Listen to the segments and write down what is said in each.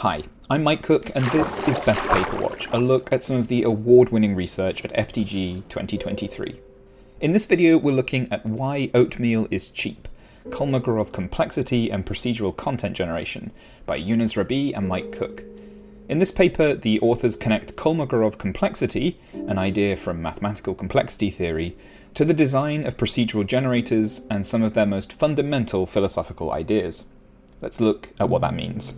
Hi, I'm Mike Cook, and this is Best Paper Watch, a look at some of the award-winning research at FDG 2023. In this video, we're looking at why oatmeal is cheap, Kolmogorov complexity and procedural content generation by Younès, Rabii, and Mike Cook. In this paper, the authors connect Kolmogorov complexity, an idea from mathematical complexity theory, to the design of procedural generators and some of their most fundamental philosophical ideas. Let's look at what that means.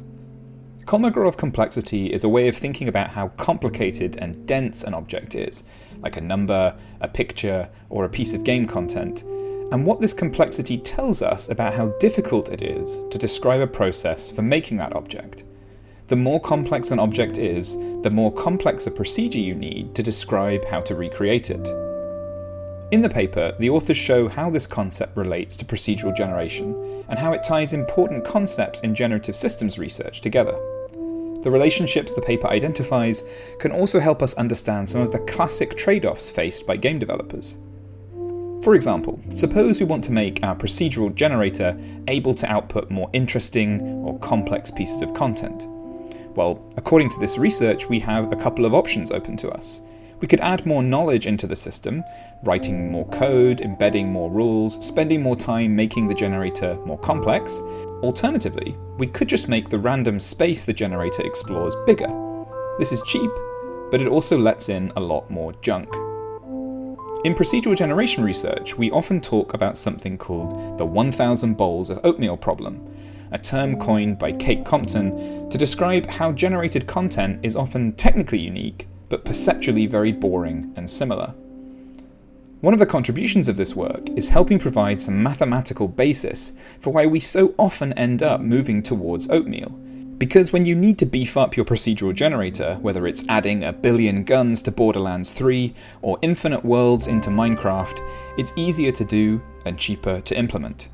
Kolmogorov complexity is a way of thinking about how complicated and dense an object is, like a number, a picture, or a piece of game content, and what this complexity tells us about how difficult it is to describe a process for making that object. The more complex an object is, the more complex a procedure you need to describe how to recreate it. In the paper, the authors show how this concept relates to procedural generation and how it ties important concepts in generative systems research together. The relationships the paper identifies can also help us understand some of the classic trade-offs faced by game developers. For example, suppose we want to make our procedural generator able to output more interesting or complex pieces of content. Well, according to this research, we have a couple of options open to us. We could add more knowledge into the system, writing more code, embedding more rules, spending more time making the generator more complex. Alternatively, we could just make the random space the generator explores bigger. This is cheap, but it also lets in a lot more junk. In procedural generation research, we often talk about something called the 1,000 bowls of oatmeal problem, a term coined by Kate Compton to describe how generated content is often technically unique, but perceptually very boring and similar. One of the contributions of this work is helping provide some mathematical basis for why we so often end up moving towards oatmeal. Because when you need to beef up your procedural generator, whether it's adding 1 billion guns to Borderlands 3 or infinite worlds into Minecraft, it's easier to do and cheaper to implement.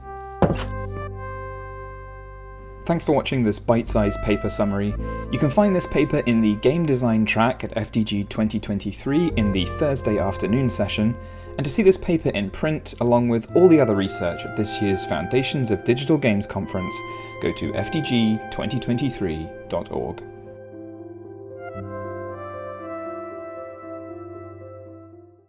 Thanks for watching this bite-sized paper summary. You can find this paper in the Game Design track at FDG 2023 in the Thursday afternoon session, and to see this paper in print along with all the other research at this year's Foundations of Digital Games conference, go to fdg2023.org.